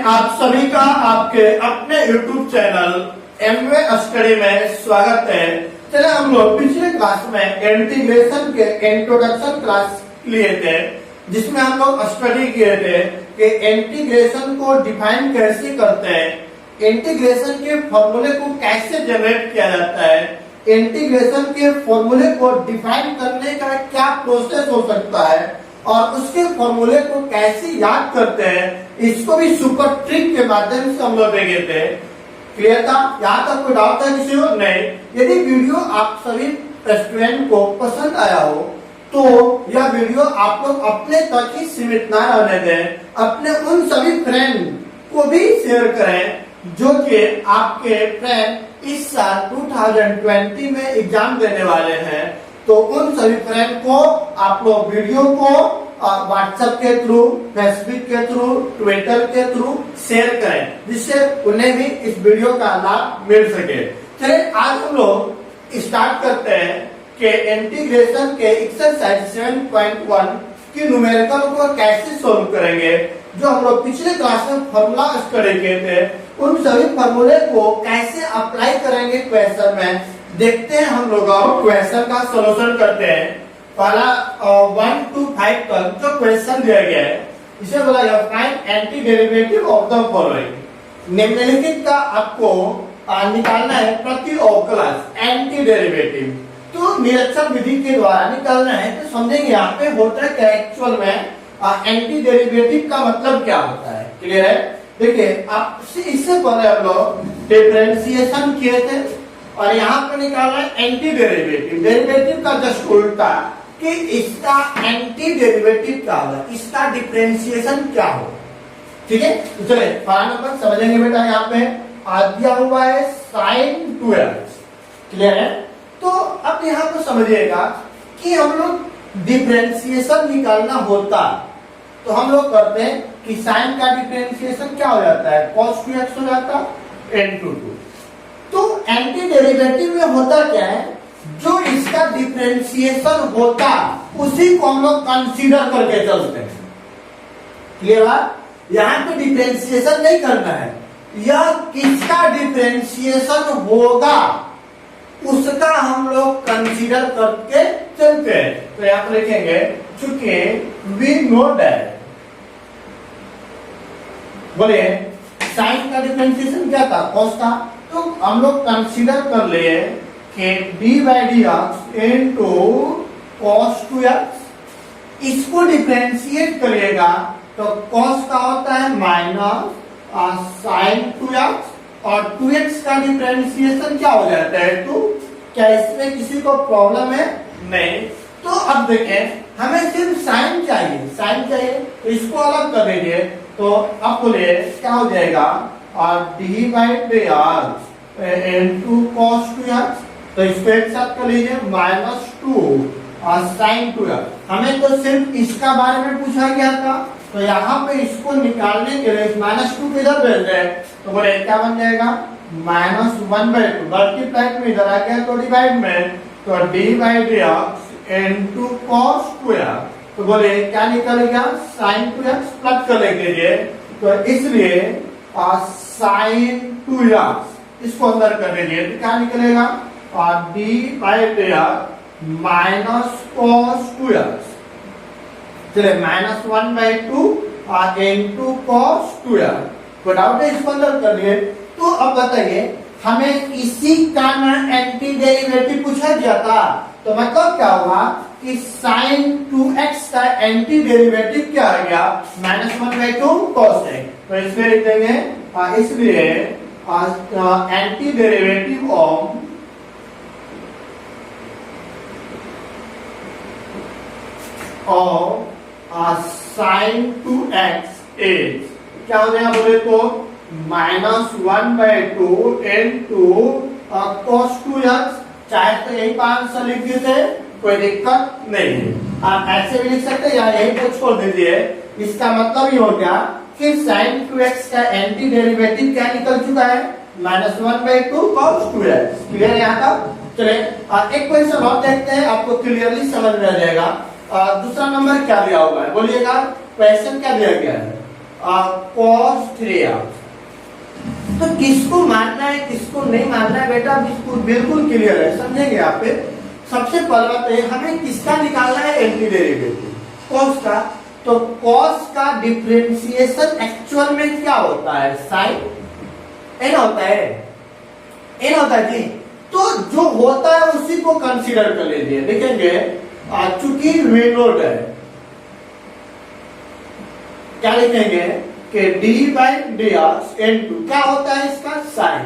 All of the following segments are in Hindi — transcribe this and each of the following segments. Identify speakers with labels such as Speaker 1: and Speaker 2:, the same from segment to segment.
Speaker 1: आप सभी का आपके अपने YouTube चैनल एमवे स्टडी में स्वागत है। चले हम लोग पिछले क्लास में इंटीग्रेशन के इंट्रोडक्शन क्लास लिए थे, जिसमें हम लोग स्टडी किए थे कि इंटीग्रेशन को डिफाइन कैसे करते हैं, इंटीग्रेशन के फॉर्मूले को कैसे जनरेट किया जाता है, इंटीग्रेशन के फॉर्मूले को डिफाइन करने का क्या प्रोसेस हो सकता है और उसके फॉर्मूले को कैसे याद करते हैं, इसको भी सुपर ट्रिक के माध्यम से हम लोग देखे थे। क्लियर था? यहाँ तक कोई डाउट है किसी को? नहीं। यदि वीडियो आप सभी स्टूडेंट को पसंद आया हो तो यह वीडियो आप लोग अपने तक ही सीमित ना रहने दें, अपने उन सभी फ्रेंड को भी शेयर करें जो कि आपके फ्रेंड इस साल 2020 में एग्जाम देने वाले हैं। तो उन सभी फ्रेंड को आप लोग वीडियो को व्हाट्सएप के थ्रू, फेसबुक के थ्रू, ट्विटर के थ्रू शेयर करें, जिससे उन्हें भी इस वीडियो का लाभ मिल सके। चलिए आज हम लोग स्टार्ट करते हैं कि इंटीग्रेशन के एक्सरसाइज 7.1 की न्यूमेरिकल को कैसे सोल्व करेंगे। जो हम लोग पिछले क्लास में फॉर्मूला स्टडी किए थे, उन सभी फॉर्मूले को कैसे अप्लाई करेंगे क्वेश्चन में, देखते हैं। हम लोग क्वेश्चन का सॉल्यूशन करते हैं। पहला 1 to 5 तक जो क्वेश्चन दिया गया है, इसे बोला गया find anti derivative of the following. निम्नलिखित का आपको निकालना है प्रति अवकलज एंटी डेरिवेटिव। तो निरीक्षण विधि के द्वारा निकालना है। तो समझेंगे यहाँ पे होता है क्या एक्चुअल में एंटी डेरिवेटिव का मतलब क्या होता है। क्लियर है? देखिए आप इससे पहले हम लोग डिफरेंशिएशन किए थे और यहाँ पर निकालना है एंटी डेरिवेटिव। डेरिवेटिव का जस्ट उल्टा कि इसका एंटी डेरिवेटिव क्या होगा, इसका डिफरेंशिएशन क्या होगा। ठीक है? तो चले पहला नंबर समझेंगे बेटा। यहाँ पे दिया हुआ है sin 2x। क्लियर है? तो अब यहाँ पर समझिएगा कि हम लोग डिफरेंशिएशन निकालना होता तो हम लोग करते हैं कि साइन का डिफरेंशिएशन क्या हो जाता है, cos 2x हो जाता है into 2। तो एंटी डेरिवेटिव में होता क्या है, जो इसका डिफरेंशिएशन होता उसी को हम लोग कंसीडर करके चलते हैं। क्लियर बात? यहाँ पे डिफरेंशिएशन नहीं करना है, यह किसका डिफरेंशिएशन होगा उसका हम लोग कंसीडर करके चलते हैं। तो यहाँ पर लिखेंगे चूंकि वी नो दैट, बोलिए साइन का डिफरेंशिएशन क्या था, कॉस था। तो हम लोग कंसीडर कर लिए कि D by d x into cos 2x। इसको डिफरेंशिएट करिएगा तो कॉस का होता है माइनस साइन 2x और 2x का डिफरेंशिएशन क्या हो जाता है 2। क्या इसमें किसी को प्रॉब्लम है? नहीं। तो अब देखें हमें सिर्फ साइन चाहिए, साइन चाहिए तो इसको अलग कर दीजिए। तो अब बोलिए क्या हो जाएगा, D by d x into cos 2x। तो इसको एक साथ कर लीजिए -2 और साइन 2x। हमें तो सिर्फ इसका बारे में पूछा गया था, तो यहाँ पे इसको निकालने के लिए -2 को इधर भेज दें तो बोले क्या बन जाएगा -1/2। मल्टीप्लाई में इधर आ गया तो डिवाइड में, तो D by d x into cos 2x। तो बोले क्या निकलेगा साइन 2x प्लस कर लीजिए। तो इसलिए साइन 2x इसको अंदर कर दीजिए तो क्या निकलेगा D by d x minus cos 2x। चलिए -1/2 इंटू कॉस 2x। तो डाउट है इसको अंदर कर लिए। तो अब बताइए हमें इसी का ना एंटी डेरिवेटिव पूछा गया था, तो मतलब क्या हुआ कि sin 2x का एंटी डेरिवेटिव क्या आ गया -1/2 cos x। तो इसमें लिख देंगे इसलिए anti derivative of sin 2x is क्या हो जाएगा बोले तो -1/2 इंटू cos 2x। चाहे तो यही 500 लिख देते, कोई दिक्कत नहीं। आप ऐसे भी लिख सकते या यही को छोड़ दीजिए। इसका मतलब ये हो गया कि sin 2x का एंटी डेरिवेटिव क्या निकल चुका है -1/2 cos 2x। क्लियर है यहाँ तक? चलिए एक क्वेश्चन और देखते हैं, आपको क्लियरली समझ में आ जाएगा। दूसरा नंबर क्या दिया हुआ है बोलिएगा, क्वेश्चन क्या दिया गया है। cos 3x। तो किसको मानना है किसको नहीं मानना है बेटा बिल्कुल बिल्कुल क्लियर है, समझेंगे आप। सबसे पहला तो हमें किसका निकालना है, एंटी डेरिवेटिव cos का। तो cos का डिफरेंशिएशन एक्चुअल में क्या होता है, साइन n होता है, n होता है जी। तो जो होता है उसी को कंसीडर कर लीजिए। देखेंगे चूंकि वी नोट है, क्या लिखेंगे कि d बाई डी n2 क्या होता है इसका साइन,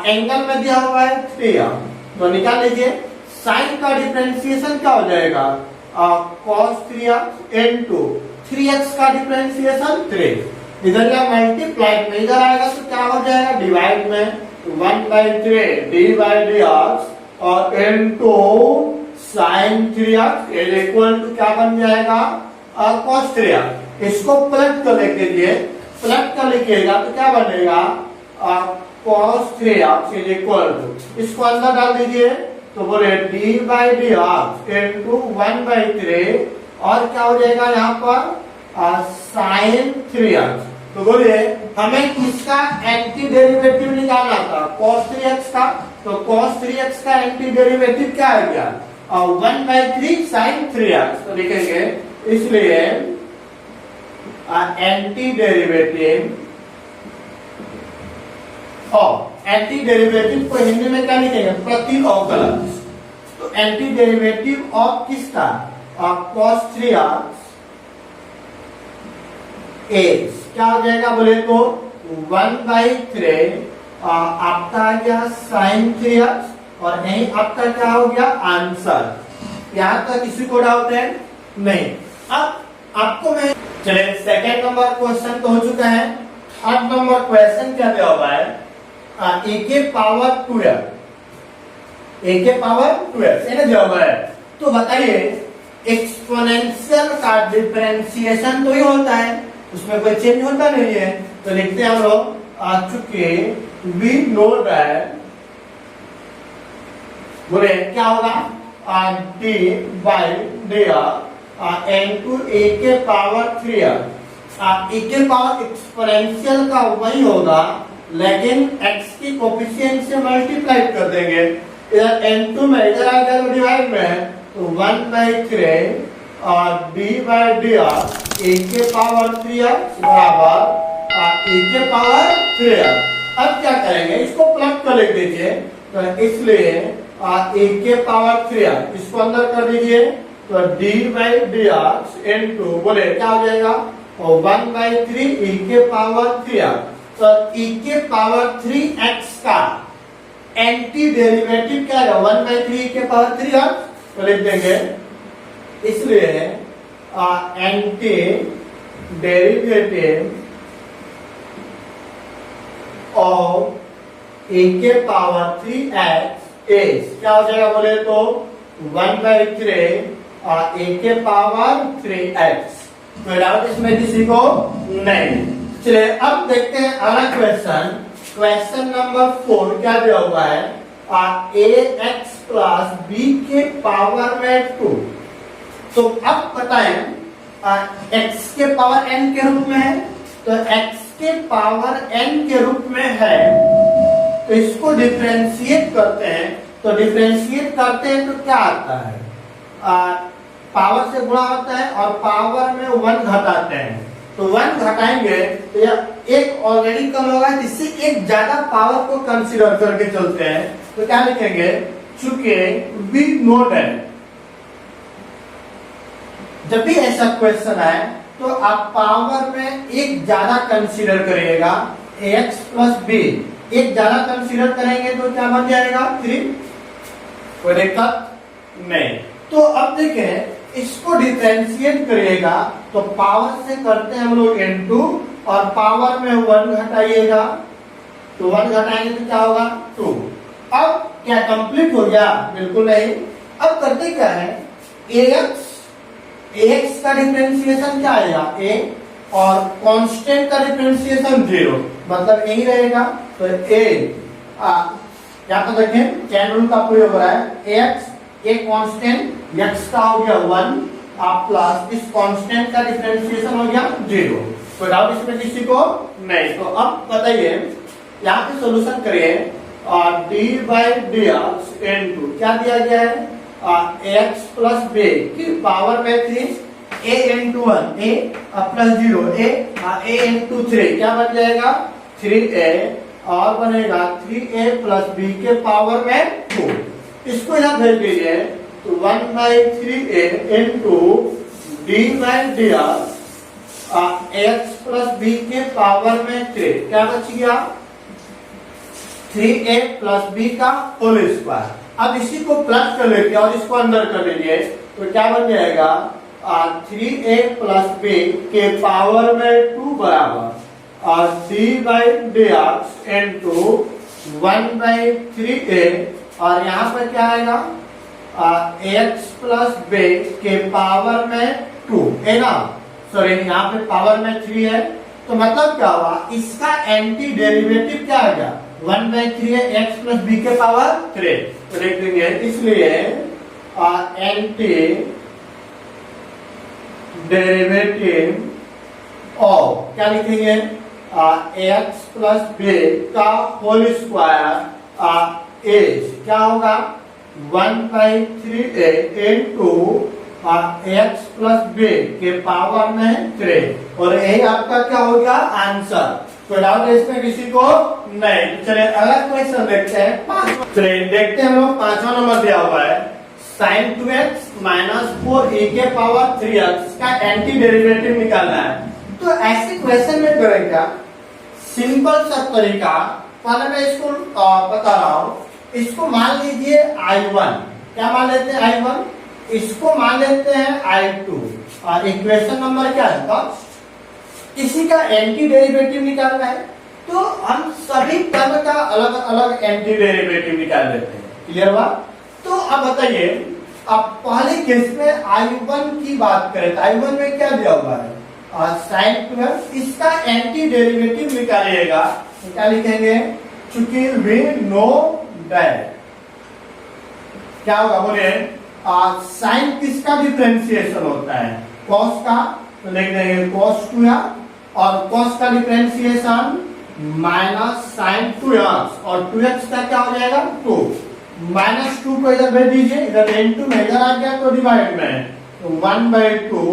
Speaker 1: एंगल में दिया हुआ है 3r, तो निकाल लीजिए। साइन का डिफरेंशिएशन क्या हो जाएगा, cos 3x n2, 3x का डिफरेंशिएशन 3, इधर का मल्टीप्लाई में इधर आएगा तो क्या हो जाएगा, डिवाइड में 1/3 d बाई डी और n2 sin 3x is equal to क्या बन जाएगा, cos 3x। इसको पलट कर लिख दीजिए, पलट कर लिखिएगा तो क्या बनेगा, cos 3x is equal to, इसको अंदर डाल दीजिए तो बोले d बाई डी इंटू 1/3 और क्या हो जाएगा यहाँ पर sin 3x। तो बोलिए हमें किसका एंटी डेरिवेटिव निकालना था, cos 3x का। तो cos 3x का एंटी डेरिवेटिव क्या आ गया, 1/3 sin 3x। तो लिखेंगे इसलिए एंटी डेरिवेटिव और एंटी डेरिवेटिव को हिंदी में क्या लिखेंगे, प्रति अवकलन। तो एंटी डेरिवेटिव ऑफ किसका, cos 3x x क्या हो जाएगा बोले तो 1/3 आपका आ गया sin 3x और यही आपका क्या हो गया आंसर। यहां तक किसी को डाउट है नहीं। अब आपको मैं चले सेकेंड नंबर क्वेश्चन तो हो चुका है, थर्ड नंबर क्वेश्चन क्या दिया हुआ है, a के पावर 2x, a के पावर 2x ये दिया हुआ है। तो बताइए एक्सपोनेंशियल का डिफरेंशिएशन तो ही होता है, उसमें कोई चेंज होता नहीं है। तो लिखते हैं हम लोग चुके वी नो दैट, बोले क्या होगा d by D into a के पावर 3x। a के पावर एक्सपोनेंशियल का वही होगा लेकिन x की कोफिशिएंट से मल्टीप्लाई कर देंगे, इधर n2 में इधर आ गया तो डिवाइड में, तो 1/3 और d बाई डी a के पावर 3x बराबर a के पावर 3x। अब क्या करेंगे, इसको प्लग कर लिख दीजिए। तो इसलिए a के पावर 3x इसको अंदर कर दीजिए तो d बाई डी इंटू बोले क्या हो जाएगा, 1/3 e के पावर 3x। तो e के पावर 3x का एंटी डेरिवेटिव क्या है, 1/3 e के पावर 3x। तो लिख देंगे इसलिए एंटी डेरिवेटिव ऑफ a के पावर 3x इज क्या हो जाएगा बोले तो 1/3 a के पावर 3x। कोई डाउट इसमें किसी को नहीं। चलिए अब देखते हैं अगला क्वेश्चन, क्वेश्चन नंबर 4 क्या दिया हुआ है, ax प्लस b के पावर में 2। तो अब बताएं x के पावर n के रूप में है, तो x के पावर n के रूप में है तो इसको डिफरेंशिएट करते हैं। तो डिफरेंशिएट करते हैं तो क्या आता है, पावर से गुणा होता है और पावर में 1 घटाते हैं। तो 1 घटाएंगे तो यह एक ऑलरेडी कम होगा, जिससे एक ज्यादा पावर को कंसीडर करके चलते हैं। तो क्या लिखेंगे, चूंकि वी नोट है जब भी ऐसा क्वेश्चन आए तो आप पावर में एक ज्यादा कंसीडर करिएगा, ax प्लस b एक ज्यादा कंसीडर करेंगे तो क्या बन जाएगा 3, कोई दिक्कत नहीं। तो अब देखें इसको डिफरेंशिएट करिएगा तो पावर से करते हैं हम लोग n2 और पावर में 1 घटाइएगा तो 1 घटाएंगे तो क्या होगा 2। अब क्या कंप्लीट हो गया, बिल्कुल नहीं। अब करते क्या है, ax का डिफरेंशिएशन क्या आएगा a और कांस्टेंट का डिफरेंशिएशन 0, मतलब यही रहेगा। तो यहाँ पर देखें चैन रूल का प्रयोग हो रहा है, ax एक कांस्टेंट x का हो गया 1 प्लस इस कांस्टेंट का डिफरेंशिएशन हो गया 0। कोई डाउट इसमें किसी को नहीं? तो अब बताइए, यहाँ पे सॉल्यूशन करिए। D by d x into क्या दिया गया है, एक्स प्लस बी की पावर में 3 ए इंटू 1 ए प्लस 0 ए इंटू 3 क्या बन जाएगा 3a और बनेगा 3a प्लस बी के पावर में 2। इसको यहाँ भेज दीजिए तो 1/3a into d by d x plus b के पावर में 3 क्या बच गया 3a प्लस बी का होल स्क्वायर। अब इसी को प्लस कर लेते हैं और इसको अंदर कर लीजिए तो क्या बन जाएगा 3a प्लस बी के पावर में 2 बराबर और D by d x into 1/3a और यहाँ पर क्या आएगा एक्स प्लस बी के पावर में 2 है ना, सॉरी यहाँ पे पावर में 3 है तो मतलब क्या हुआ इसका एंटी डेरिवेटिव क्या आ गया 1/3 एक्स प्लस बी के पावर 3 तो लिख देंगे। इसलिए एंटी डेरिवेटिव ऑफ क्या लिखेंगे एक्स प्लस बी का होल स्क्वायर इज क्या होगा 1/3a into x plus b के पावर में 3 और यही आपका क्या हो गया आंसर। तो डाउट इसमें किसी को नहीं? चलिए अगला क्वेश्चन देखते हैं। चलिए देखते हैं हम लोग 5वां नंबर दिया हुआ है sin 2x माइनस 4e के पावर 3x का एंटी डेरिवेटिव निकालना है। तो ऐसे क्वेश्चन में करेंगे सिंपल सा तरीका, पहले मैं इसको बता रहा हूँ। इसको मान लीजिए I1, क्या मान लेते हैं I1, इसको मान लेते हैं I2 और इक्वेशन नंबर क्या है फर्स्ट। इसी का एंटी डेरिवेटिव निकालना है तो हम सभी टर्म का अलग अलग एंटी डेरिवेटिव निकाल लेते हैं। क्लियर बात? तो अब बताइए, अब पहले केस में I1 की बात करें तो I1 में क्या दिया हुआ है sin 2x, इसका एंटी डेरिवेटिव निकालिएगा तो क्या लिखेंगे, चूंकि वी नो दैट क्या होगा बोलिए साइन किसका डिफरेंशिएशन होता है cos का, तो लिख देंगे cos 2x और cos का डिफरेंशिएशन माइनस साइन 2x और 2x का क्या हो जाएगा 2 माइनस 2 को इधर भेज दीजिए, इधर इनटू में इधर आ गया तो डिवाइड में तो 1/2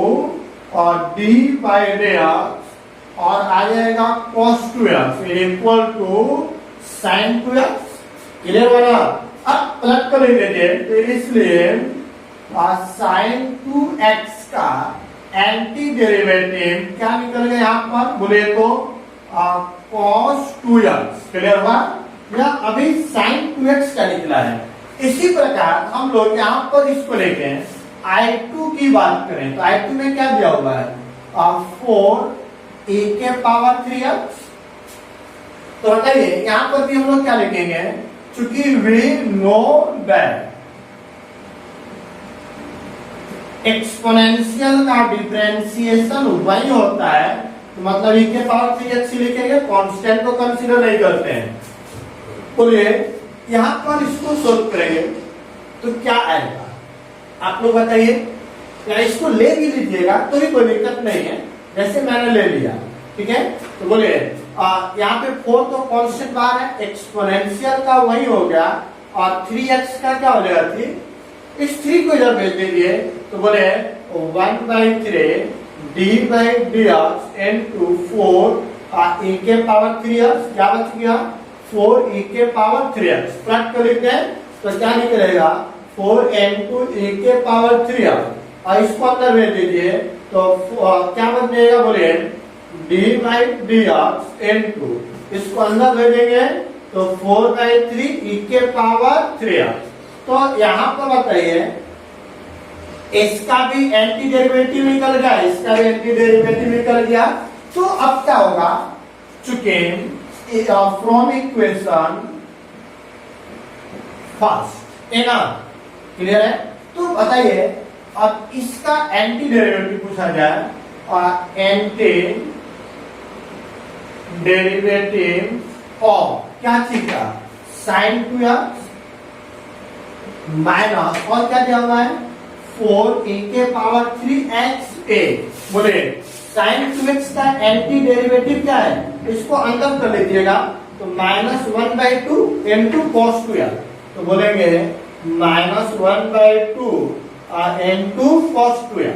Speaker 1: और d बाई dx और आ जाएगा cos 2x equal to sin 2x। Clear बना? अब प्लग कर लीजिए तो इसलिए sin 2x का एंटी डेरिवेटिव क्या निकल गया यहाँ पर बोले तो cos 2x। क्लियर हुआ? या अभी sin 2x का निकला है। इसी प्रकार हम लोग यहाँ पर इसको लेके I2 की बात करें तो I2 में क्या दिया हुआ है 4e के पावर 3x। तो बताइए यहाँ पर भी हम लोग क्या लिखेंगे, चूंकि वी नो दैट एक्सपोनेंशियल का डिफरेंशिएशन वही होता है तो मतलब e के पावर 3x लिखेंगे, कांस्टेंट को कंसीडर नहीं करते हैं। बोलिए यहाँ पर इसको सोल्व करेंगे तो क्या आएगा आप लोग बताइए। या इसको ले भी लीजिएगा तो भी कोई दिक्कत नहीं है, जैसे मैंने ले लिया ठीक है। तो बोलिए यहाँ पे 4 तो कांस्टेंट बाहर है, एक्सपोनेंशियल का वही हो गया और 3x का क्या हो जाएगा 3, इस 3 को इधर भेज दीजिए तो बोले 1/3 d by dx into 4 e के पावर 3x क्या बच गया 4 e के पावर 3x। प्लग कर लेते हैं तो क्या निकलेगा 4 इनटू e के पावर 3x और इसको अंदर भेज दीजिए तो क्या बन जाएगा बोले d बाई dx इनटू इसको अंदर भेजेंगे तो 4/3 e के पावर 3x। तो यहाँ पर बताइए इसका भी एंटी डेरिवेटिव निकल गया, इसका भी एंटी डेरिवेटिव निकल गया। तो अब क्या होगा, चूंकि फ्रॉम इक्वेशन फर्स्ट है ना, क्लियर है। तो बताइए अब इसका एंटी डेरिवेटिव पूछा जाए और एंटी डेरिवेटिव ऑफ क्या चीज का sin 2x माइनस और क्या दिया हुआ है 4e के पावर 3xa। बोले साइन 2x का एंटी डेरिवेटिव क्या है, इसको अंदर कर लीजिएगा, तो -1/2 into cos 2 तो बोलेंगे -1/2 into cos 2।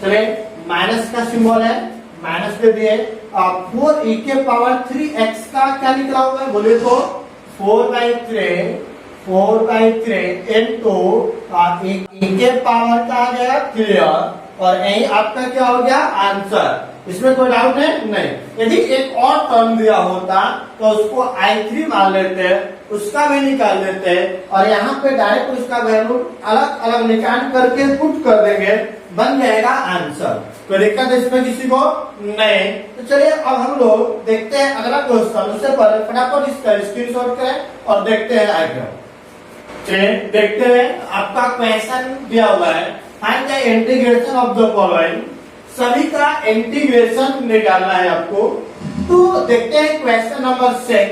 Speaker 1: चलिए माइनस का सिंबल है, माइनस दे दिए। 4e के पावर 3x का क्या निकला हुआ है, बोले तो 4/3 into e के पावर का आ गया 3 और यही आपका क्या हो गया आंसर। इसमें कोई डाउट है नहीं। यदि एक और टर्म दिया होता तो उसको I3 मान लेते, उसका भी निकाल लेते और यहाँ पे डायरेक्ट उसका वैल्यू अलग अलग निकाल करके पुट कर देंगे, बन जाएगा आंसर। कोई दिक्कत है इसमें किसी को नहीं। तो चलिए अब हम लोग देखते हैं अगला क्वेश्चन। उससे पहले फटाफट इसका स्क्रीनशॉट करें और देखते हैं आगे। चलिए देखते हैं, आपका क्वेश्चन दिया हुआ है, find the integration of the following. सभी का इंटीग्रेशन निकालना है आपको। तो देखते हैं क्वेश्चन नंबर 6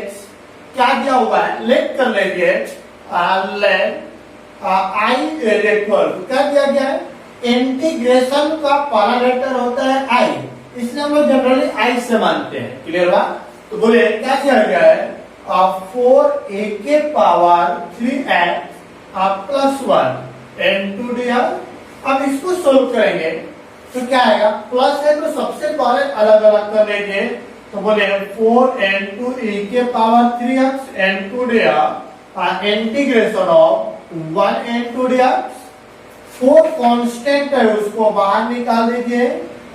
Speaker 1: क्या दिया हुआ है, लेट कर लेंगे। आई रेफर क्या दिया गया है, इंटीग्रेशन का पहला लेटर होता है आई, इसलिए हम लोग जनरली आई से मानते हैं। क्लियर बात। तो बोले क्या दिया गया है, 4a के power 3x plus 1 into dr। अब इसको सोल्व करेंगे तो क्या आएगा, प्लस है तो सबसे पहले अलग अलग कर लेंगे। तो बोले 4 into e के power 3x into dr integration of 1 into dr। 4 constant है उसको बाहर निकाल दीजिए,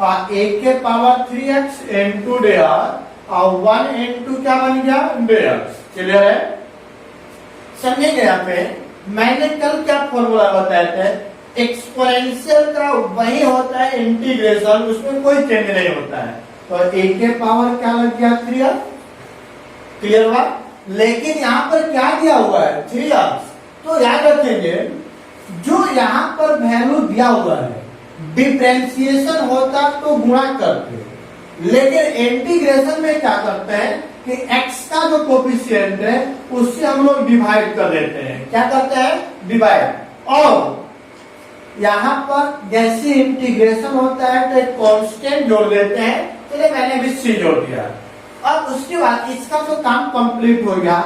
Speaker 1: a के पावर 3x into dr और 1 into क्या बन गया dx। क्लियर है, समझेंगे। यहाँ पे मैंने कल क्या फॉर्मूला बताया था, एक्सपोनेंशियल का वही होता है इंटीग्रेशन, उसमें कोई चेंज नहीं होता है। तो a के पावर क्या लग गया 3x। क्लियर हुआ। लेकिन यहाँ पर क्या दिया हुआ है 3x, तो याद रखेंगे जो यहाँ पर वैल्यू दिया हुआ है डिफरेंशिएशन होता तो गुणा करते, लेकिन इंटीग्रेशन में क्या करते हैं कि x का जो कोफिशिएंट है उससे हम लोग डिवाइड कर देते हैं। क्या करते हैं, डिवाइड। और यहाँ पर जैसे इंटीग्रेशन होता है तो एक कांस्टेंट जोड़ देते हैं, चलिए मैंने भी c जोड़ दिया। अब उसके बाद इसका तो काम कंप्लीट हो गया।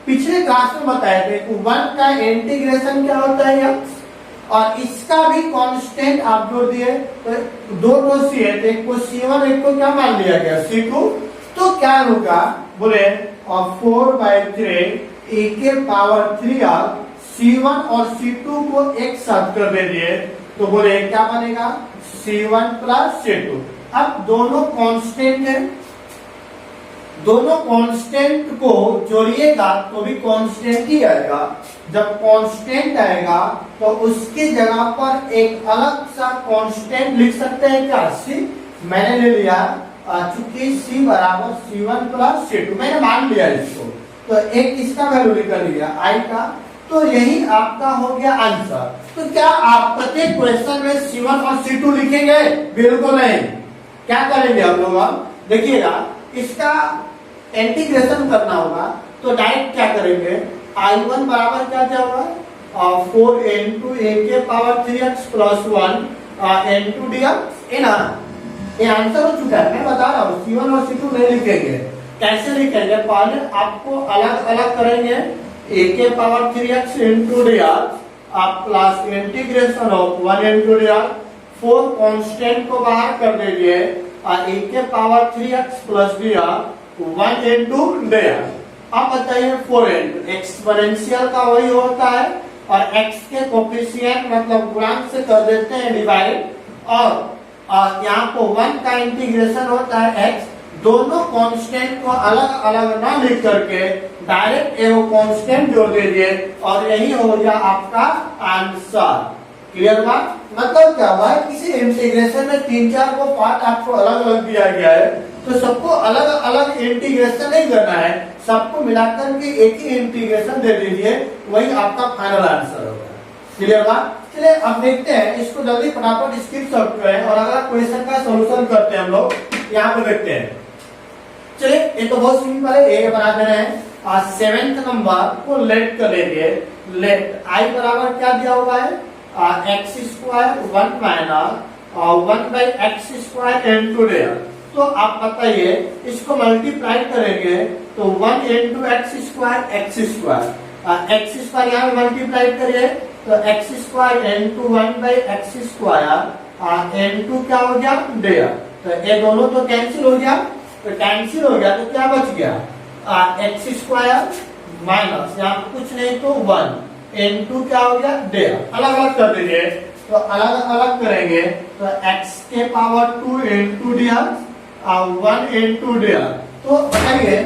Speaker 1: पिछले क्लास में बताए थे 1 का इंटीग्रेशन क्या होता है x, और इसका भी कांस्टेंट आप जोड़ दिए तो दो c है, एक को c1 एक को क्या मान लिया गया c2। तो क्या होगा, बोले 4/3 e के पावर 3r c1 और c2 को एक साथ कर दीजिए, तो बोले क्या बनेगा c1 प्लस c2। अब दोनों कांस्टेंट है, दोनों कांस्टेंट को जोड़िएगा तो भी कांस्टेंट ही आएगा। जब कांस्टेंट आएगा तो उसकी जगह पर एक अलग सा कांस्टेंट लिख सकते हैं क्या, c। मैंने ले लिया चूंकि c बराबर c1 प्लस c2 मैंने मान लिया इसको, तो एक इसका वैल्यू निकल गया i का। तो यही आपका हो गया आंसर। तो क्या आप प्रत्येक क्वेश्चन में c1 और c2 लिखेंगे, बिल्कुल नहीं। क्या करेंगे हम लोग, देखिएगा इसका इंटीग्रेशन करना होगा तो डायरेक्ट क्या करेंगे, i1 बराबर क्या क्या होगा 4 into a के power 3x plus 1 into dx है ना। ये आंसर हो चुका है, मैं बता रहा हूँ c1 और c2 नहीं लिखेंगे। कैसे लिखेंगे, पहले आपको अलग अलग करेंगे, a के power 3x into dx plus integration of 1 into dx। 4 constant को बाहर कर दीजिए, a के power 3x plus dx 1 into dx। अब बताइए 4 into एक्सपोनेंशियल का वही होता है और x के कोफिशिएंट मतलब गुणांक से कर देते हैं डिवाइड, और यहाँ को 1 का इंटीग्रेशन होता है x। दोनों कांस्टेंट को अलग अलग ना लिख करके डायरेक्ट एगो कांस्टेंट जोड़ दीजिए और यही हो गया आपका आंसर। क्लियर बात। मतलब क्या हुआ है, किसी इंटीग्रेशन में 3-4 को पार्ट आपको अलग अलग दिया गया है तो सबको अलग अलग इंटीग्रेशन नहीं करना है, सबको मिलाकर के एक ही इंटीग्रेशन दे दीजिए, वही आपका फाइनल आंसर होगा। क्लियर बात। चलिए अब देखते हैं, इसको जल्दी फटाफट स्क्रीनशॉट करें और अगला क्वेश्चन का सॉल्यूशन करते हैं हम लोग। यहाँ पे देखते हैं, चलिए ये तो बहुत सिंपल है, ए बना दे रहे हैं। 7th नंबर को लेट कर लेंगे। लेट आई बराबर क्या दिया हुआ है x² 1 - 1/x² into dx। तो आप बताइए इसको मल्टीप्लाई करेंगे तो 1 इंटू एक्स स्क्वायर यहाँ में मल्टीप्लाई करिए तो x square into 1 by x square into क्या हो गया डेयर। तो ये दोनों तो कैंसिल हो गया, तो कैंसिल हो गया तो क्या बच गया एक्स स्क्वायर माइनस यहाँ पे कुछ नहीं तो 1 इंटू क्या हो गया डेयर। अलग अलग कर दीजिए, तो अलग अलग करेंगे तो x के पावर 2 इंटू डेयर 1 इंटू डेयर। तो बताइए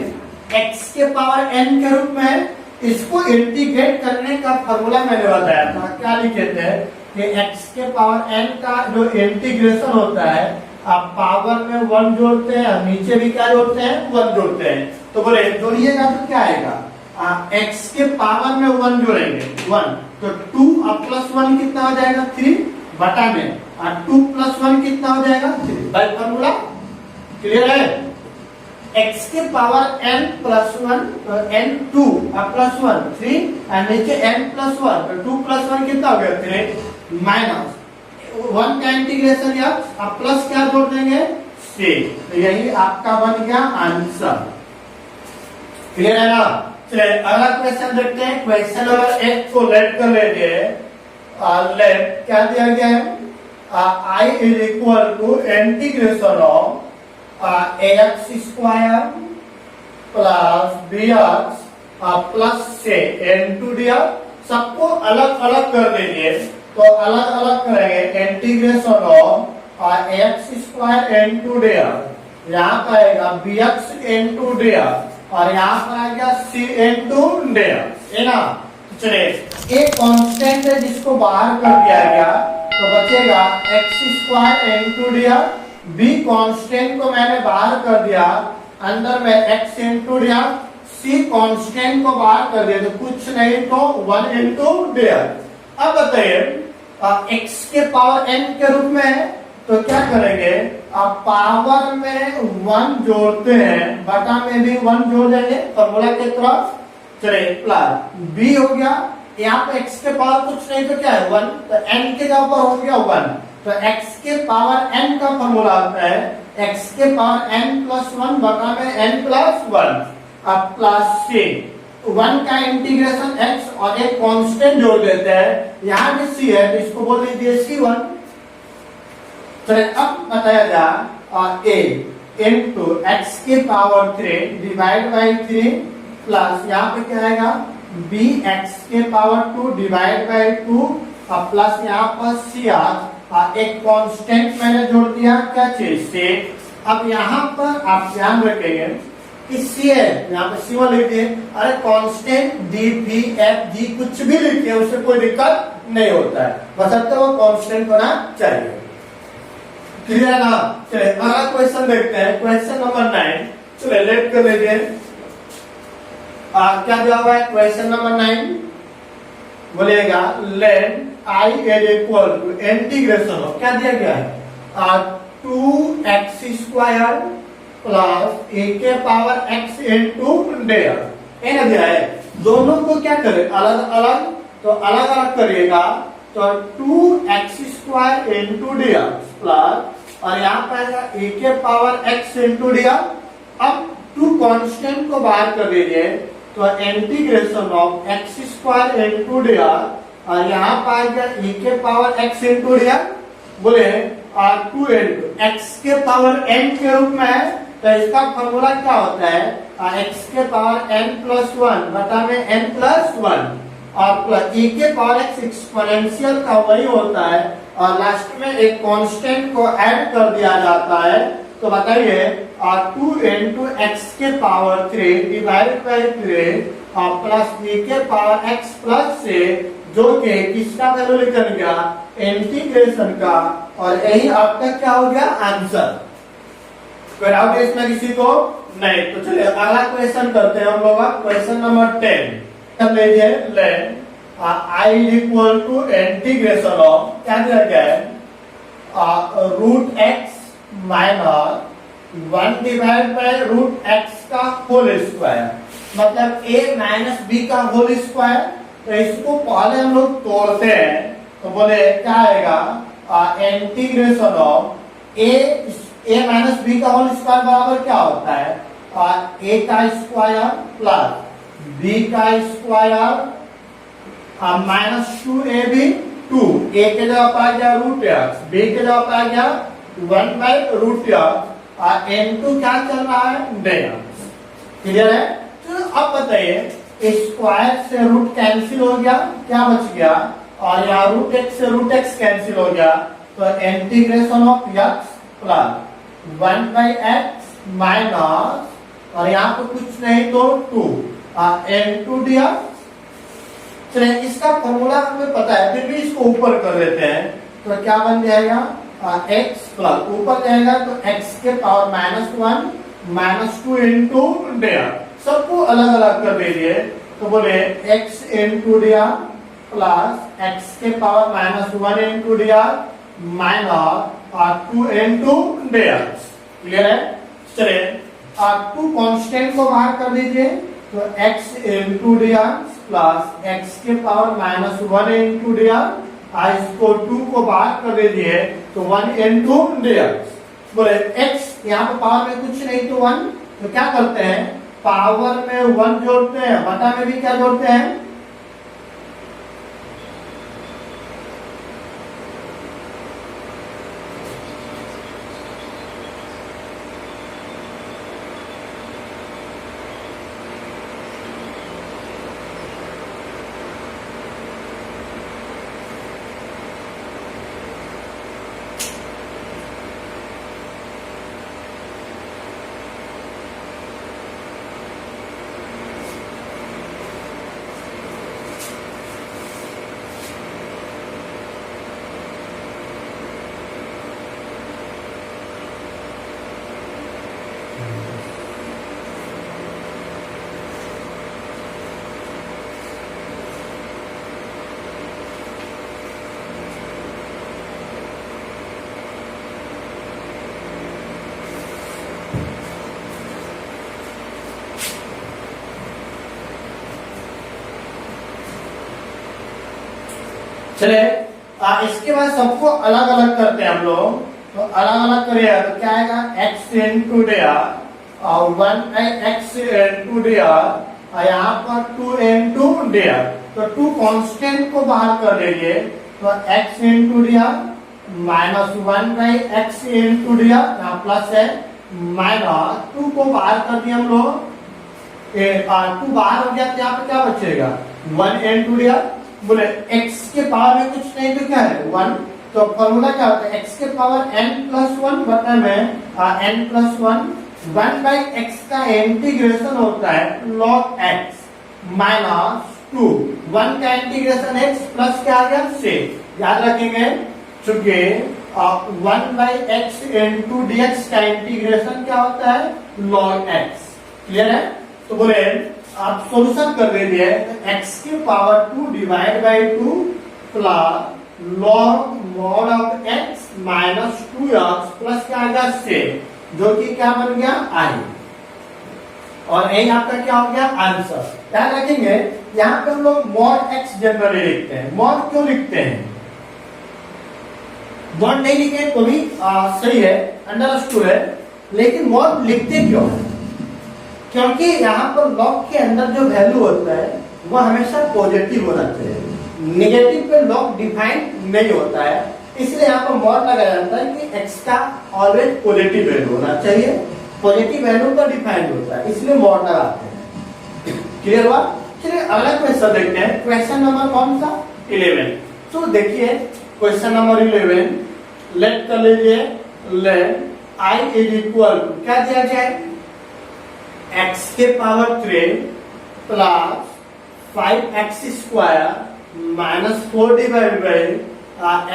Speaker 1: x के पावर n के रूप में इसको इंटीग्रेट करने का फॉर्मूला मैंने बताया था, क्या लिखे थे कि x के पावर n का जो इंटीग्रेशन होता है आप पावर में 1 जोड़ते हैं, नीचे भी क्या जोड़ते हैं 1 जोड़ते हैं। तो बोले जोड़िएगा तो क्या आएगा x के पावर में 1 जोड़ेंगे 1 तो 2 प्लस 1 कितना हो जाएगा 3 बटा में 2 प्लस 1 कितना हो जाएगा 3 बाय फॉर्मूला। क्लियर है? x के पावर n प्लस 1 तो n 2 प्लस 1 3 और नीचे n प्लस 1 तो 2 प्लस 1 कितना हो गया 3 माइनस 1 का इंटीग्रेशन या आप प्लस क्या जोड़ देंगे c। तो यही आपका बन गया आंसर। क्लियर है ना? चलिए अगला क्वेश्चन देखते हैं। क्वेश्चन नंबर 1 को लेट कर लेते हैं। लेट क्या दिया गया है I is equal to integration of ax square plus bx plus c into dr। सबको अलग अलग कर दीजिए, तो अलग अलग करेंगे integration of ax square into dr, यहाँ पर आएगा bx इनटू dr और यहाँ पर आ गया c इनटू डेयर है ना। चलिए एक कांस्टेंट है जिसको बाहर कर दिया गया तो बचेगा x स्क्वायर इनटू डेयर। b कांस्टेंट को मैंने बाहर कर दिया, अंदर में x इनटू डेयर। c कांस्टेंट को बाहर कर दिया तो कुछ नहीं तो 1 इनटू डेयर। अब बताइए x के पावर n के रूप में है तो क्या करेंगे आप पावर में 1 जोड़ते हैं, बटा में भी 1 जोड़ देंगे फॉर्मूला के तरफ। चलिए प्लस b हो गया, यहाँ पे x के पावर कुछ नहीं तो क्या है 1, तो n के जगह पर हो गया 1। तो x के पावर n का फॉर्मूला आता है x के पावर n प्लस 1 बटा में n प्लस 1 अब प्लस c 1 का इंटीग्रेशन x और एक कांस्टेंट जोड़ देते हैं, यहाँ भी c है तो इसको बोल दीजिए c1। चलिए अब बताया जा a इंटू एक्स के पावर 3 डिवाइड बाई 3 प्लस यहाँ पे क्या आएगा b एक्स के पावर 2 डिवाइड बाई 2 प्लस यहाँ पर c एक कांस्टेंट मैंने जोड़ दिया क्या चीज से। अब यहाँ पर आप ध्यान रखेंगे कि c है, यहाँ पे c1 लिखिए। अरे constant d v f g कुछ भी लिखिए उससे कोई दिक्कत नहीं होता है, बशर्ते वो कांस्टेंट होना चाहिए। क्लियर है ना? चलिए अगला क्वेश्चन देखते हैं। क्वेश्चन नंबर 9 चलिए लेट कर लीजिए। क्या दिया हुआ है क्वेश्चन नंबर 9 बोलिएगा let I is equal to integration of क्या दिया गया है 2x स्क्वायर प्लस a के पावर x इनटू डेयर ये ना दिया है। दोनों को क्या करें अलग अलग, तो अलग अलग करिएगा तो 2x square into dare plus और यहाँ पर आएगा a के पावर x इनटू डेयर। अब 2 कांस्टेंट को बाहर कर दीजिए तो integration of x square into डेयर और यहाँ पर आएगा e के पावर x इनटू डेयर। बोले 2 इंटू x के पावर n के रूप में है तो इसका फॉर्मूला क्या होता है x के पावर n प्लस 1 बटा में n प्लस 1 और प्लस e के पावर x एक्सपोनेंशियल का वही होता है और लास्ट में एक कांस्टेंट को ऐड कर दिया जाता है। तो बताइए 2 इंटू एक्स के पावर 3 डिवाइड बाई 3 और प्लस e के पावर x प्लस से जो कि किसका वैल्यू निकल गया इंटीग्रेशन का और यही आपका क्या हो गया आंसर। कोई डाउट है इसमें किसी को? नहीं। तो चलिए अगला क्वेश्चन करते हैं हम लोग। क्वेश्चन नंबर 10 कर लीजिए। Let I equal to integration of क्या दिया गया है root x minus 1 divide by root x का होल स्क्वायर मतलब a माइनस बी का होल स्क्वायर। तो इसको पहले हम लोग तोड़ते हैं तो बोले क्या आएगा integration of a minus b का होल स्क्वायर बराबर क्या होता है, ए का स्क्वायर प्लस बी का स्क्वायर माइनस 2ab 2, ए के जगह पर आ गया रूट एक्स, बी के जगह पर आ गया 1/√x, और n2 क्या चल रहा है, dx। क्लियर है। तो अब बताइए, स्क्वायर से रूट कैंसिल हो गया, क्या बच गया, और यहाँ रूट एक्स से रूट एक्स कैंसिल हो गया, तो integration of x plus 1/x minus, और यहाँ पे कुछ नहीं तो 2 n2 dx। चलिए इसका फॉर्मूला हमें पता है, फिर भी इसको ऊपर कर देते हैं, तो क्या बन जाएगा, x प्लस ऊपर जाएगा तो x के पावर -1 -2 इंटू dx। सबको अलग अलग कर दीजिए, तो बोले x into dx plus x के power -1 into dx minus 2 into dx। Clear है। चलिए 2 कांस्टेंट को बाहर कर दीजिए, तो x into dx plus x के पावर -1 इंटू dx, इसको 2 को बाहर कर दीजिए तो 1 इंटू dx। बोले x यहाँ पे पावर में कुछ नहीं तो 1, तो क्या करते हैं, पावर में 1 जोड़ते हैं, बटा में भी क्या जोड़ते हैं, चले इसके बाद सबको अलग अलग करते हैं हम लोग, तो अलग अलग करिएगा तो क्या आएगा, x इंटू dx और 1/x इंटू dx, और यहाँ पर 2 इंटू dx, तो 2 कांस्टेंट को बाहर कर लीजिए, तो x into dx minus 1/x into dx, यहाँ प्लस है, माइनस 2 को बाहर कर दिया हम लोग, 2 बाहर हो गया तो यहाँ पे क्या बचेगा, 1 इंटू dx। बोले x के पावर में कुछ नहीं तो क्या है 1, तो फॉर्मूला क्या होता है, x के पावर n+1 बटा में n+1 1/x का इंटीग्रेशन होता है log x माइनस 2, 1 का इंटीग्रेशन x प्लस क्या आ गया से, याद रखेंगे चूंकि 1/x इंटू dx का इंटीग्रेशन क्या होता है log x। क्लियर है। तो बोले आप सॉल्यूशन कर दीजिए, x के power 2 divide by 2 plus log mod of x minus 2x plus क्या आएगा से, जो कि क्या बन गया i, और यही आपका क्या हो गया आंसर। याद रखेंगे यहाँ पे हम लोग मॉड x जनरली लिखते हैं, मॉड क्यों लिखते हैं, मॉड नहीं लिखे तो भी सही है, अंडरस्टूड है, लेकिन मॉड लिखते क्यों, क्योंकि यहाँ पर लॉग के अंदर जो वैल्यू होता है वह हमेशा पॉजिटिव होना चाहिए, नेगेटिव पे लॉग डिफाइन नहीं होता है, इसलिए यहाँ पर मॉड लगाया जाता है कि x का ऑलवेज पॉजिटिव वैल्यू होना चाहिए, पॉजिटिव वैल्यू पर डिफाइंड होता है, इसलिए मॉड लगाते हैं। क्लियर हुआ। चलिए अगला क्वेश्चन देखते हैं, क्वेश्चन नंबर कौन सा 11। तो देखिए क्वेश्चन नंबर 11 लेट कर लीजिए, let i is equal to क्या दिया जाए, x के power 3 plus 5x square minus 4 divide by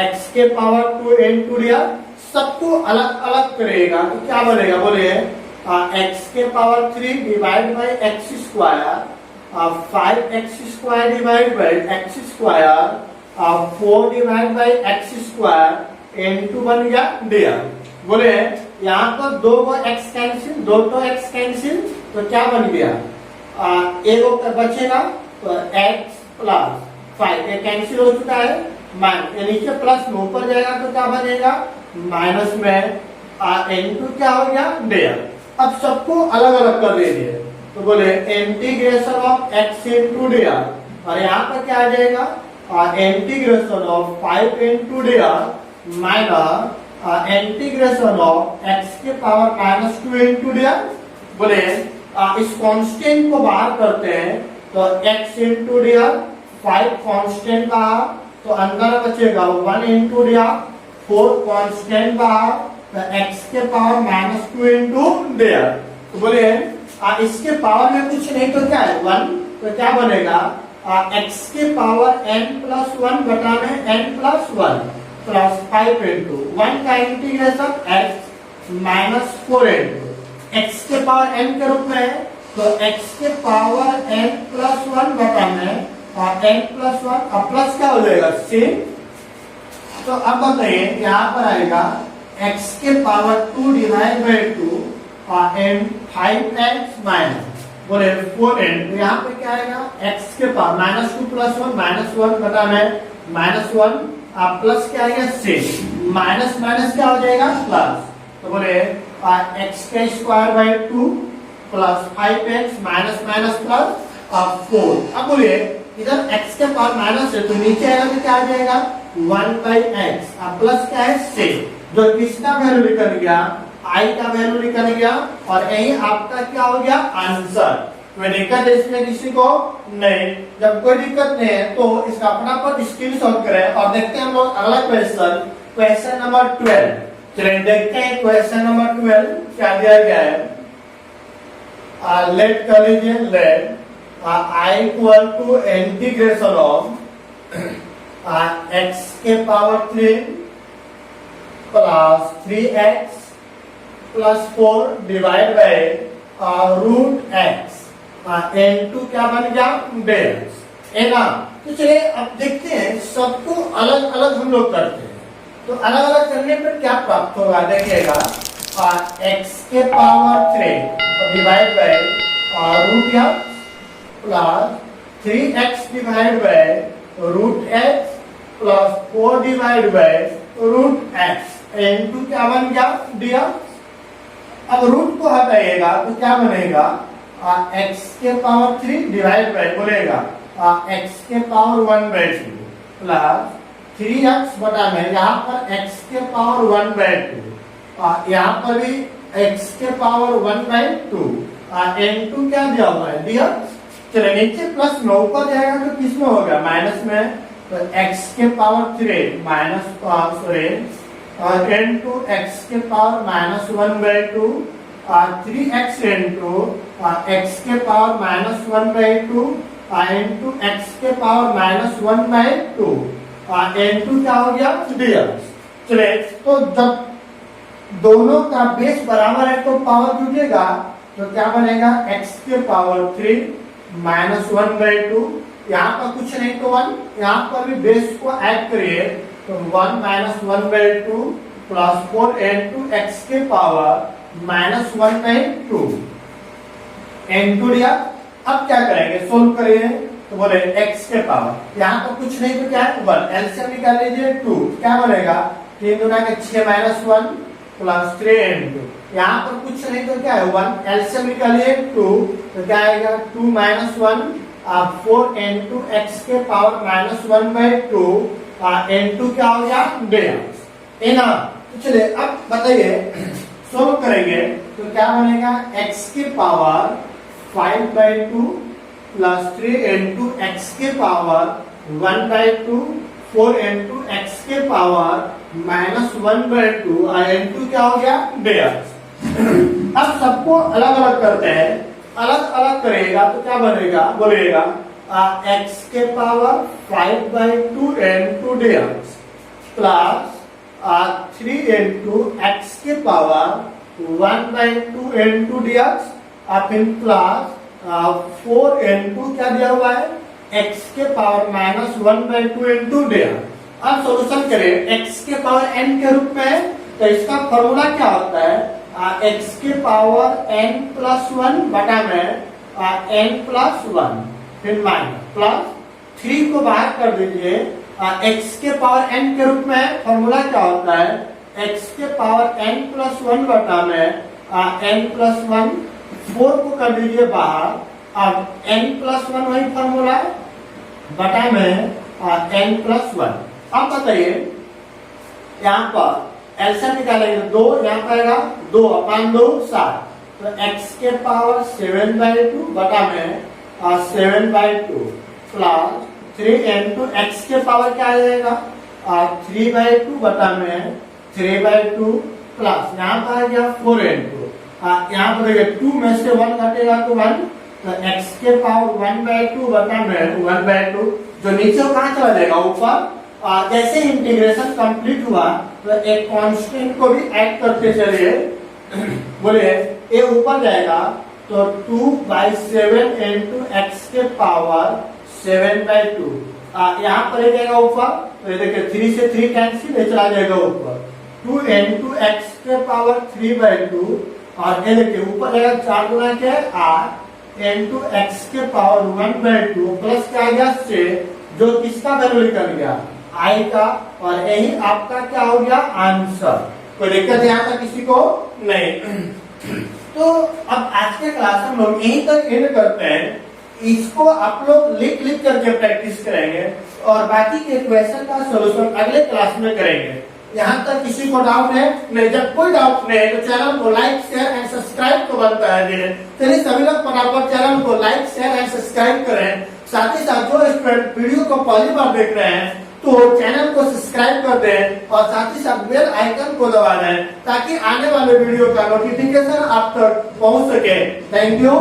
Speaker 1: x के पावर 2 इंटू dx। सबको अलग अलग करेगा तो क्या बनेगा, बोलिए x के power 3 divide by x square, 5x square divide by x square, 4 divide by x square into बन गया dx। बोले यहाँ पर 2 x कैंसिल, 2 x कैंसिल, तो क्या बन गया, एक बचेगा तो x प्लस 5 कैंसिल हो चुका है, नीचे प्लस में ऊपर जाएगा तो क्या बनेगा, माइनस में इनटू क्या हो गया डेयर। अब सबको अलग अलग कर दीजिए, तो बोले इंटीग्रेशन ऑफ x इंटू डेयर, और यहाँ पर क्या आ जाएगा इंटीग्रेशन ऑफ 5 इंटू डेयर माइनस इंटीग्रेशन ऑफ x के पावर माइनस 2 इंटू डेयर। बोले इस कांस्टेंट को बाहर करते हैं तो x इंटू डेयर 5 कांस्टेंट बाहर, तो अंदर बचेगा 1 इंटू डेयर 4 कांस्टेंट बाहर, तो x के पावर माइनस 2 इंटू डेयर। तो बोले इसके पावर में कुछ नहीं तो क्या है 1, तो क्या बनेगा x के पावर n प्लस 1 बटा में n प्लस 1 प्लस 5 इंटू 1 का integration x minus 4 into x के पावर n के रूप में है, तो x के पावर n प्लस 1 बटा में n प्लस 1 अब प्लस क्या हो जाएगा c। तो अब बताइए यहाँ पर आएगा x के power 2 divide by 2 n 5x minus बोले 4 इंटू यहाँ पे क्या आएगा x के पावर माइनस 2 प्लस 1 माइनस 1 बटा में माइनस 1 प्लस क्या आएगा 6 माइनस माइनस क्या हो जाएगा प्लस, तो बोले x के square by 2 plus 5x minus minus plus 4। अब बोलिए इधर x के पावर माइनस है तो नीचे आएगा तो क्या आ जाएगा 1 बाई एक्स, प्लस क्या है 6, जो किसका वैल्यू निकल गया i का वैल्यू निकल गया, और यही आपका क्या हो गया आंसर। कोई दिक्कत है इसमें किसी को नहीं? जब कोई दिक्कत नहीं है तो इसका अपना पर स्क्रीनशॉट करें और देखते हैं हम लोग अगला क्वेश्चन, क्वेश्चन नंबर 12। चलिए देखते हैं क्वेश्चन नंबर 12 क्या दिया गया है। लेट कर लीजिए, let i equal to integration of x के power 3 plus 3x plus 4 divide by root x into क्या बन गया डेल है ना। तो चलिए अब देखते हैं सबको अलग अलग हम लोग करते हैं, तो अलग अलग करने पर क्या प्राप्त होगा देखिएगा x के power 3 divide by root x plus 3x divide by root x plus 4 divide by root x into क्या बन गया dx। अब रूट को हटाइएगा तो क्या बनेगा x के पावर 3 डिवाइड बाई बोलेगा x के पावर 1 बाई 2 प्लस 3x बटा में यहाँ पर x के पावर 1 बाई 2, यहाँ पर भी x के पावर 1 बाई 2 इनटू क्या दिया हुआ है dx। चलिए नीचे प्लस 9 पर जाएगा तो किसमें होगा माइनस में, तो x के power 3 minus sorry into x के power minus 1 by 2 3x into x के power minus 1 by 2 into x के पावर माइनस 1 बाई 2 इनटू क्या हो गया dx। चलिए तो जब दोनों का बेस बराबर है तो पावर जुड़ेगा, तो क्या बनेगा x के पावर 3 माइनस 1 बाई 2, यहाँ पर कुछ नहीं तो 1, यहाँ पर भी बेस को ऐड करिए तो 1 minus 1 by 2 plus 4 into x के पावर माइनस 1 बाई 2 इनटू दिया। अब क्या करेंगे सोल्व करिए, तो बोले x के पावर यहाँ पर कुछ नहीं तो क्या है 1, एलसीएम निकाल लीजिए 2, क्या बनेगा 3 गुना के 6 माइनस 1 प्लस 3 इनटू यहाँ पर कुछ नहीं तो क्या है 1, एलसीएम निकालिए 2, तो क्या आएगा 2 माइनस 1 4 इनटू x के पावर माइनस 1 बाई 2 इनटू क्या हो गया dx है ना। तो चलिए अब बताइए सोल्व करेंगे तो क्या बनेगा x के power 5 by 2 plus 3 into x के पावर 1 बाई 2 4 इनटू x के पावर माइनस 1 बाई 2 इनटू क्या हो गया dx। अब सबको अलग अलग करते हैं, अलग अलग करेगा तो क्या बनेगा बोलेगा x के power 5 by 2 into dx plus 3 into x के पावर 1 बाई 2 इनटू dx फिर प्लस 4 इनटू क्या दिया हुआ है x के power minus 1 by 2 into dx। अब सॉल्यूशन करें x के पावर n के रूप में, तो इसका फॉर्मूला क्या होता है x के पावर n प्लस 1 बटा में n प्लस 1 फिर माइनस प्लस 3 को बाहर कर दीजिए x के पावर n के रूप में फॉर्मूला क्या होता है x के पावर n प्लस 1 बटा में n प्लस 1 4 को कर दीजिए बाहर। अब n प्लस 1 वही फॉर्मूला बटा में n प्लस 1। अब बताइए यहाँ पर एलसीएम निकालेंगे 2, यहाँ पर आएगा 2 अपान 2 7, तो x के पावर 7/2 बटा में 7/2 प्लस 3 into x के पावर क्या आ जाएगा 3/2 बटा में 3/2 प्लस यहाँ पर आ गया 4 into यहाँ पर देखिए 2 में से 1 घटेगा तो 1, तो x के पावर 1/2 बटा में 1/2 जो नीचे कहाँ चला जाएगा ऊपर। जैसे इंटीग्रेशन कंप्लीट हुआ तो एक कांस्टेंट को भी ऐड करते चलिए। बोलिए ये ऊपर जाएगा तो 2/7 into x के पावर 7/2 यहाँ पर जाएगा ऊपर, तो ये देखिए 3 से 3 कैंसिल, ये चला जाएगा ऊपर 2 into x के पावर 3/2 और ये देखिए ऊपर जाएगा 4 गुना के 8 into x के पावर 1/2 प्लस क्या आ गया 6, जो किसका वैल्यू निकल गया i का, और यही आपका क्या हो गया आंसर। कोई दिक्कत यहाँ तक किसी को नहीं। तो अब आज के क्लास हम लोग यहीं तक एंड करते हैं। इसको आप लोग लिख लिख करके प्रैक्टिस करेंगे और बाकी के क्वेश्चन का सॉल्यूशन अगले क्लास में करेंगे। यहाँ तक किसी को डाउट है नहीं? जब कोई डाउट नहीं है तो चैनल को लाइक शेयर एंड सब्सक्राइब तो बनता है। चलिए सभी लोग फटाफट चैनल को लाइक शेयर एंड सब्सक्राइब करें। साथ ही साथ जो स्टूडेंट वीडियो को पहली बार देख रहे हैं तो चैनल को सब्सक्राइब कर दें और साथ ही साथ बेल आइकन को दबा दें ताकि आने वाले वीडियो का नोटिफिकेशन आप तक पहुंच सके। Thank you.